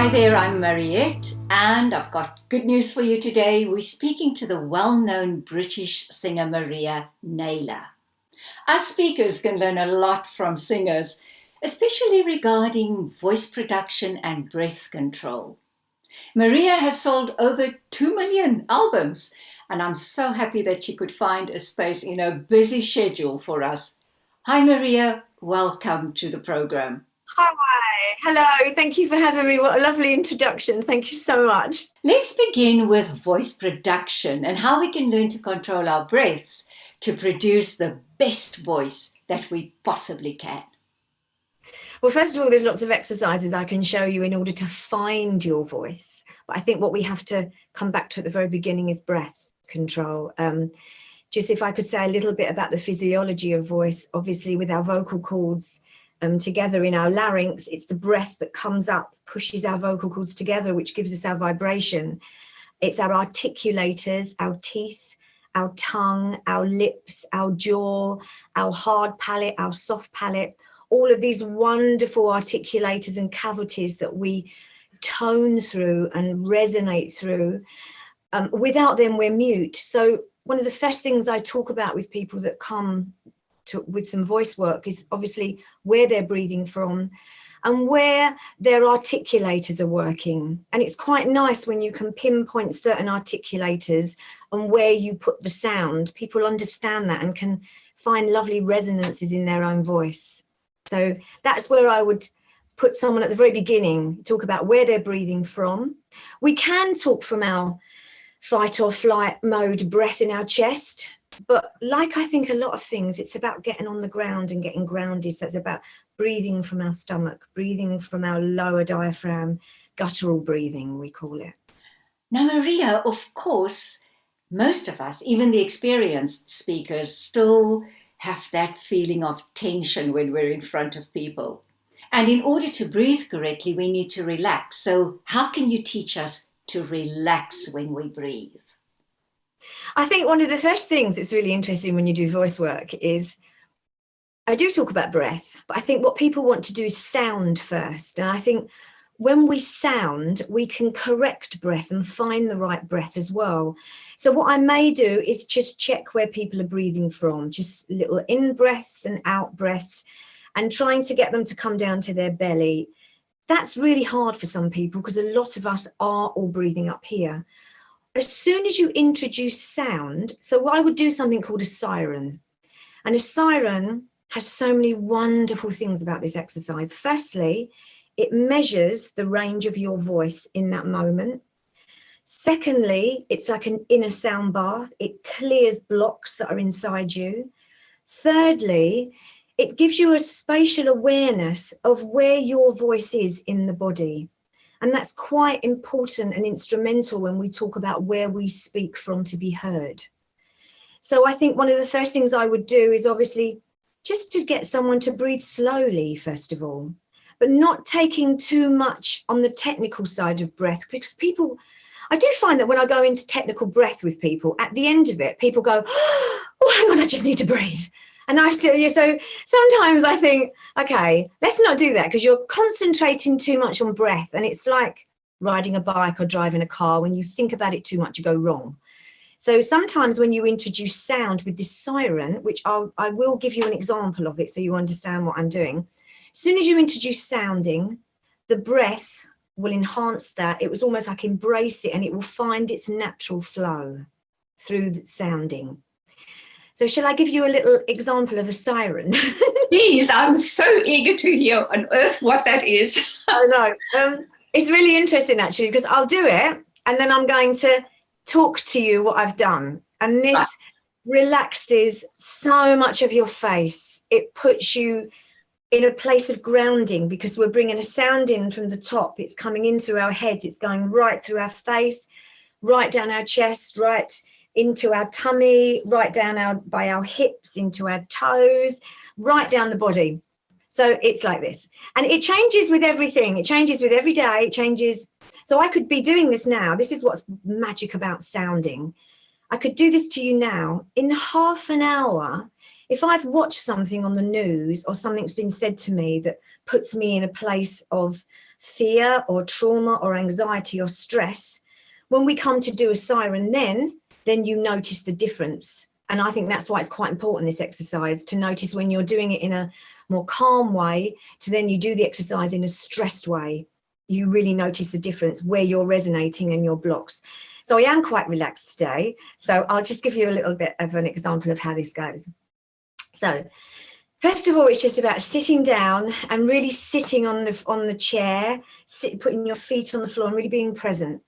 Hi there, I'm Mariette, and I've got good news for you today. We're speaking to the well-known British singer Maria Nayler. Our speakers can learn a lot from singers, especially regarding voice production and breath control. Maria has sold over 2 million albums, and I'm so happy that she could find a space in her busy schedule for us. Hi Maria, welcome to the program. Hi, hello, thank you for having me. What a lovely introduction. Thank you so much. Let's begin with voice production and how we can learn to control our breaths to produce the best voice that we possibly can. Well, first of all, there's lots of exercises I can show you in order to find your voice. But I think what we have to come back to at the very beginning is breath control. Just if I could say a little bit about the physiology of voice, obviously with our vocal cords together in our larynx, it's the breath that comes up, pushes our vocal cords together, which gives us our vibration. It's our articulators, our teeth, our tongue, our lips, our jaw, our hard palate, our soft palate, all of these wonderful articulators and cavities that we tone through and resonate through. Without them, we're mute. So one of the first things I talk about with people that come with some voice work is obviously where they're breathing from and where their articulators are working. And it's quite nice when you can pinpoint certain articulators and where you put the sound. People understand that and can find lovely resonances in their own voice. So that's where I would put someone at the very beginning, talk about where they're breathing from. We can talk from our fight or flight mode breath in our chest. But like I think a lot of things, it's about getting on the ground and getting grounded. So it's about breathing from our stomach, breathing from our lower diaphragm, guttural breathing, we call it. Now, Maria, of course, most of us, even the experienced speakers, still have that feeling of tension when we're in front of people. And in order to breathe correctly, we need to relax. So how can you teach us to relax when we breathe? I think one of the first things that's really interesting when you do voice work is, I do talk about breath, but I think what people want to do is sound first. And I think when we sound, we can correct breath and find the right breath as well. So what I may do is just check where people are breathing from, just little in breaths and out breaths, and trying to get them to come down to their belly. That's really hard for some people because a lot of us are all breathing up here. As soon as you introduce sound, so I would do something called a siren. And a siren has so many wonderful things about this exercise. Firstly, it measures the range of your voice in that moment. Secondly, it's like an inner sound bath. It clears blocks that are inside you. Thirdly, it gives you a spatial awareness of where your voice is in the body. And that's quite important and instrumental when we talk about where we speak from to be heard. So I think one of the first things I would do is obviously just to get someone to breathe slowly, first of all, but not taking too much on the technical side of breath, because people, I do find that when I go into technical breath with people, at the end of it, people go, oh, hang on, I just need to breathe. And I still, so sometimes I think, okay, let's not do that because you're concentrating too much on breath. And it's like riding a bike or driving a car. When you think about it too much, you go wrong. So sometimes when you introduce sound with this siren, which I will give you an example of it so you understand what I'm doing. As soon as you introduce sounding, the breath will enhance that. It was almost like embrace it and it will find its natural flow through the sounding. So shall I give you a little example of a siren? Please, I'm so eager to hear on earth what that is. I know. It's really interesting actually, because I'll do it and then I'm going to talk to you what I've done. And this relaxes so much of your face. It puts you in a place of grounding because we're bringing a sound in from the top. It's coming in through our heads. It's going right through our face, right down our chest, right into our tummy, right down by our hips, into our toes, right down the body. So it's like this. And it changes with everything. It changes with every day. It changes. So I could be doing this now. This is what's magic about sounding. I could do this to you now. In half an hour, if I've watched something on the news or something's been said to me that puts me in a place of fear or trauma or anxiety or stress, when we come to do a siren, then you notice the difference. And I think that's why it's quite important, this exercise, to notice when you're doing it in a more calm way to then you do the exercise in a stressed way. You really notice the difference where you're resonating and your blocks. So I am quite relaxed today. So I'll just give you a little bit of an example of how this goes. So first of all, it's just about sitting down and really sitting on the chair, putting your feet on the floor and really being present.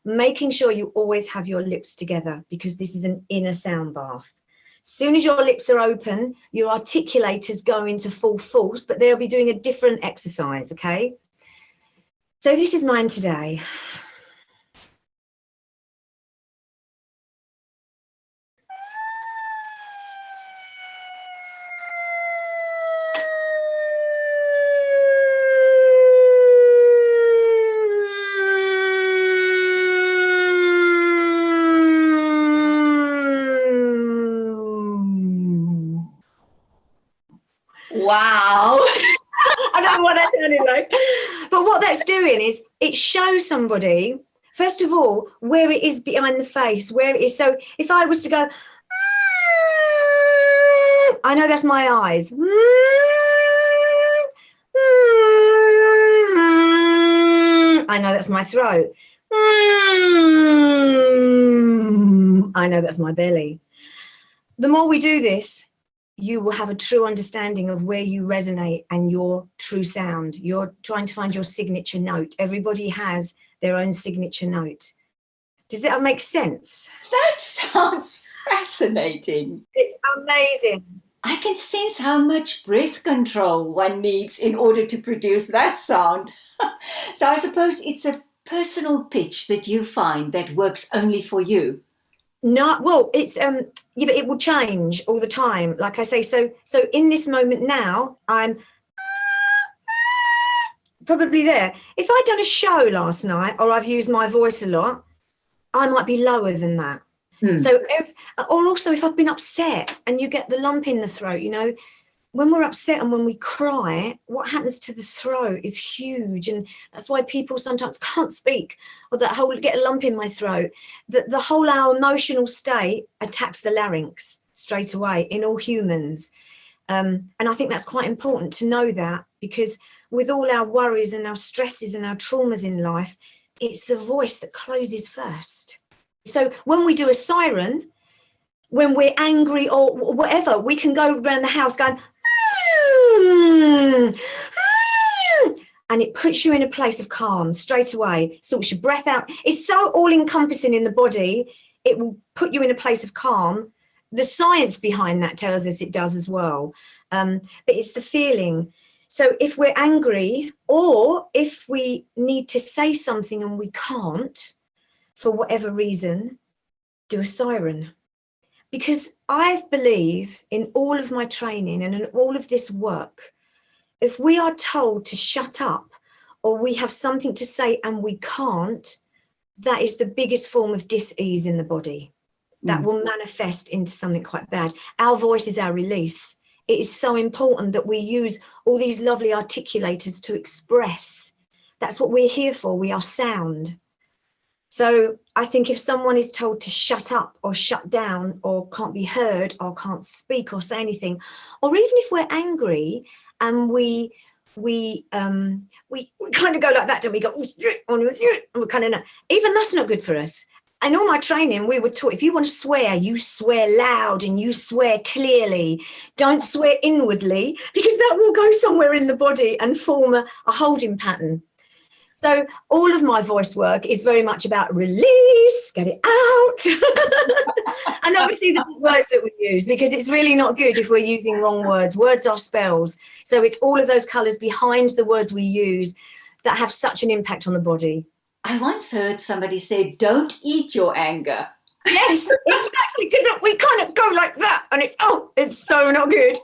Making sure you always have your lips together, because this is an inner sound bath. As soon as your lips are open, your articulators go into full force, but they'll be doing a different exercise, okay? So this is mine today. Wow. I don't know what that sounded like. But what that's doing is it shows somebody, first of all, where it is behind the face, where it is. So if I was to go, I know that's my eyes. I know that's my throat. I know that's my belly. The more we do this, you will have a true understanding of where you resonate and your true sound. You're trying to find your signature note. Everybody has their own signature note. Does that make sense? That sounds fascinating. It's amazing. I can sense how much breath control one needs in order to produce that sound. So I suppose it's a personal pitch that you find that works only for you. No, well, it's yeah, but it will change all the time. Like I say, so in this moment now, I'm probably there. If I'd done a show last night, or I've used my voice a lot, I might be lower than that. So, or also if I've been upset and you get the lump in the throat, you know, when we're upset and when we cry, what happens to the throat is huge. And that's why people sometimes can't speak, or that whole get a lump in my throat. The whole our emotional state attacks the larynx straight away in all humans. And I think that's quite important to know that, because with all our worries and our stresses and our traumas in life, it's the voice that closes first. So when we do a siren, when we're angry or whatever, we can go around the house going, and it puts you in a place of calm straight away, sorts your breath out. It's so all-encompassing in the body, it will put you in a place of calm. The science behind that tells us it does as well, but it's the feeling. So if we're angry, or if we need to say something and we can't, for whatever reason, do a siren. Because I believe in all of my training and in all of this work, if we are told to shut up, or we have something to say and we can't, that is the biggest form of dis-ease in the body. That will manifest into something quite bad. Our voice is our release. It is so important that we use all these lovely articulators to express. That's what we're here for. We are sound. So I think if someone is told to shut up or shut down or can't be heard or can't speak or say anything, or even if we're angry and we kind of go like that, and we go, and we kind of know, even that's not good for us. In all my training, we were taught, if you want to swear, you swear loud and you swear clearly. Don't swear inwardly, because that will go somewhere in the body and form a holding pattern. So all of my voice work is very much about release, get it out. And obviously the words that we use, because it's really not good if we're using wrong words. Words are spells. So it's all of those colours behind the words we use that have such an impact on the body. I once heard somebody say, don't eat your anger. Yes, exactly, because we kind of go like that, and it's so not good.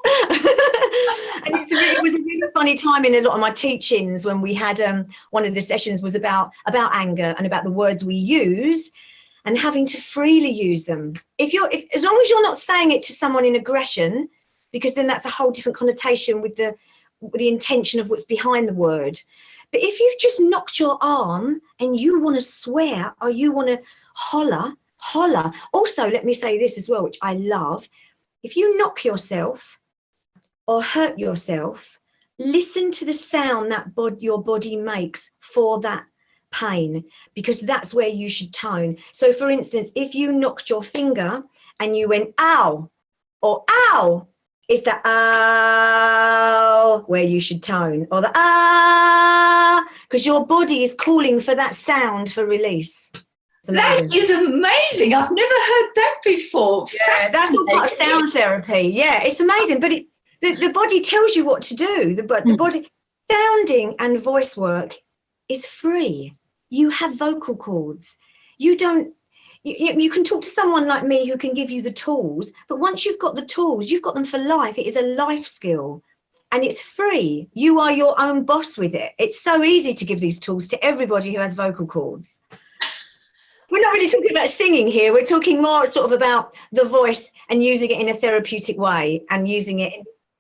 And it was a really funny time in a lot of my teachings when we had one of the sessions was about anger and about the words we use and having to freely use them. If as long as you're not saying it to someone in aggression, because then that's a whole different connotation with the intention of what's behind the word. But if you've just knocked your arm and you want to swear or you want to holler. Also, let me say this as well, which I love. If you knock yourself or hurt yourself, listen to the sound that your body makes for that pain, because that's where you should tone. So for instance, if you knocked your finger and you went ow or ow, it's the ow where you should tone, or the ah, because your body is calling for that sound for release. That is amazing. I've never heard that before. Yeah, that's all part of sound therapy. Yeah, it's amazing, but the body tells you what to do. The body, sounding and voice work is free. You have vocal cords. You don't. You can talk to someone like me who can give you the tools, but once you've got the tools, you've got them for life. It is a life skill, and it's free. You are your own boss with it. It's so easy to give these tools to everybody who has vocal cords. We're not really talking about singing here. We're talking more sort of about the voice and using it in a therapeutic way, and using it.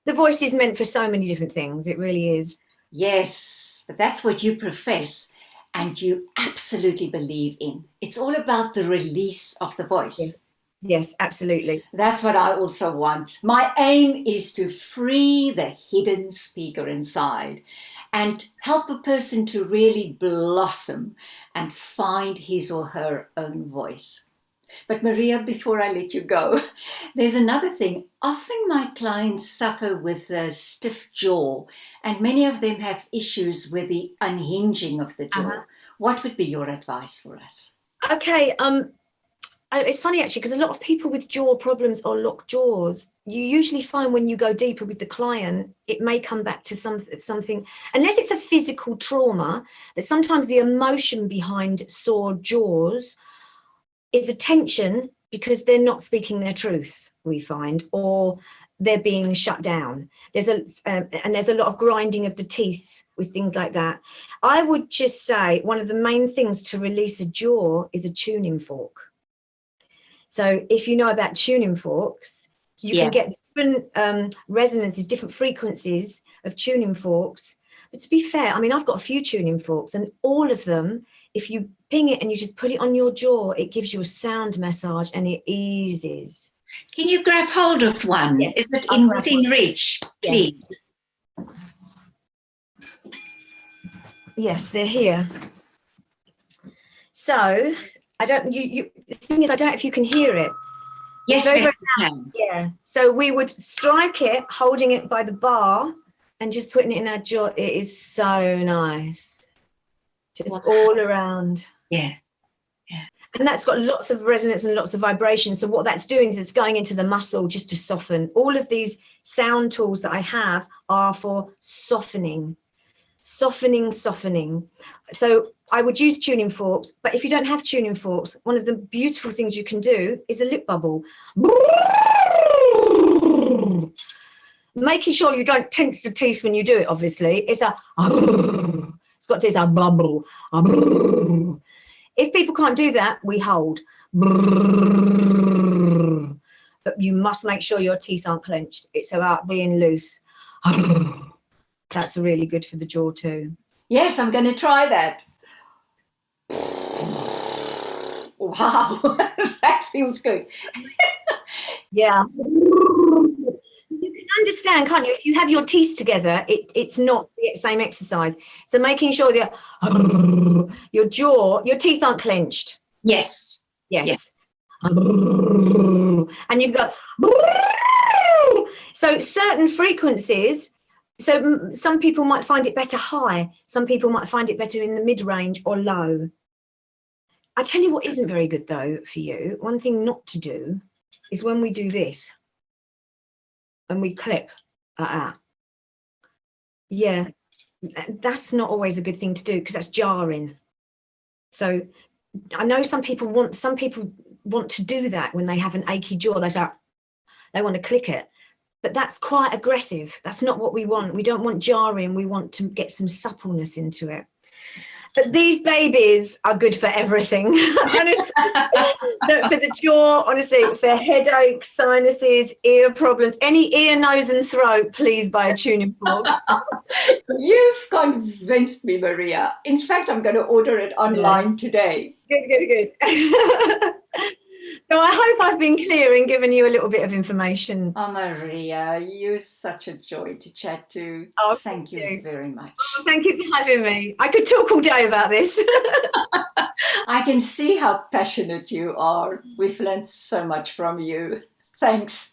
The voice is meant for so many different things. It really is. Yes, but that's what you profess and you absolutely believe in. It's all about the release of the voice. Yes, absolutely. That's what I also want. My aim is to free the hidden speaker inside and help a person to really blossom and find his or her own voice. But Maria, before I let you go, there's another thing. Often my clients suffer with a stiff jaw, and many of them have issues with the unhinging of the jaw. What would be your advice for us? Okay, it's funny actually, because a lot of people with jaw problems or locked jaws, you usually find when you go deeper with the client, it may come back to something, unless it's a physical trauma, but sometimes the emotion behind sore jaws is a tension because they're not speaking their truth, we find, or they're being shut down. There's a lot of grinding of the teeth with things like that. I would just say one of the main things to release a jaw is a tuning fork. So if you know about tuning forks, you can get different resonances, different frequencies of tuning forks. But to be fair, I mean, I've got a few tuning forks, and all of them, if you ping it and you just put it on your jaw, it gives you a sound massage and it eases. Can you grab hold of one? Yes. Is it within reach, please? Yes, they're here. So the thing is, I don't know if you can hear it. Yes, I can. Yeah. So we would strike it, holding it by the bar and just putting it in our jaw. It is so nice. Just all around. Yeah. And that's got lots of resonance and lots of vibration. So what that's doing is it's going into the muscle just to soften. All of these sound tools that I have are for softening. So I would use tuning forks, but if you don't have tuning forks, one of the beautiful things you can do is a lip bubble. Making sure you don't tense the teeth when you do it, obviously. It's got to do a bubble. If people can't do that, we hold. But you must make sure your teeth aren't clenched. It's about being loose. That's really good for the jaw too. Yes, I'm going to try that. Wow, that feels good. Yeah. You can understand, can't you? If you have your teeth together, it's not the same exercise. So making sure that your jaw, your teeth aren't clenched. Yes. And you've got, so certain frequencies. So some people might find it better high. Some people might find it better in the mid-range or low. I tell you what isn't very good, though, for you. One thing not to do is when we do this and we click like that. Yeah, that's not always a good thing to do because that's jarring. So I know some people want to do that when they have an achy jaw. They want to click it. But that's quite aggressive. That's not what we want. We don't want jarring. We want to get some suppleness into it. But these babies are good for everything. Honestly, for the jaw, honestly, for headaches, sinuses, ear problems, any ear, nose and throat, please buy a tuning fork. You've convinced me, Maria. In fact, I'm going to order it online today. Good. So I hope I've been clear and given you a little bit of information. Oh, Maria, you're such a joy to chat to. Oh, thank you very much. Oh, thank you for having me. I could talk all day about this. I can see how passionate you are. We've learned so much from you. Thanks.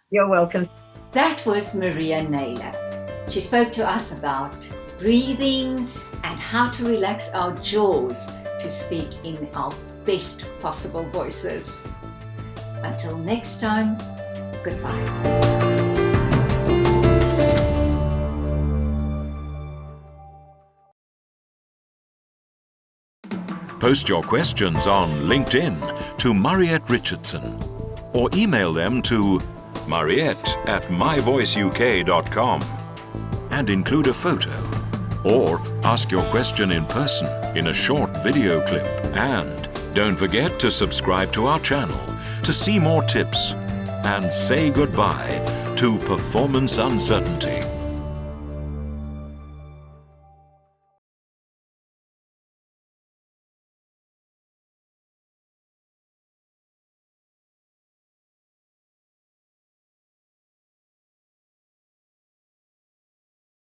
You're welcome. That was Maria Nayler. She spoke to us about breathing and how to relax our jaws to speak in our best possible voices. Until next time, goodbye. Post your questions on LinkedIn to Mariette Richardson or email them to mariette@myvoiceuk.com and include a photo, or ask your question in person in a short video clip. And don't forget to subscribe to our channel to see more tips and say goodbye to performance uncertainty.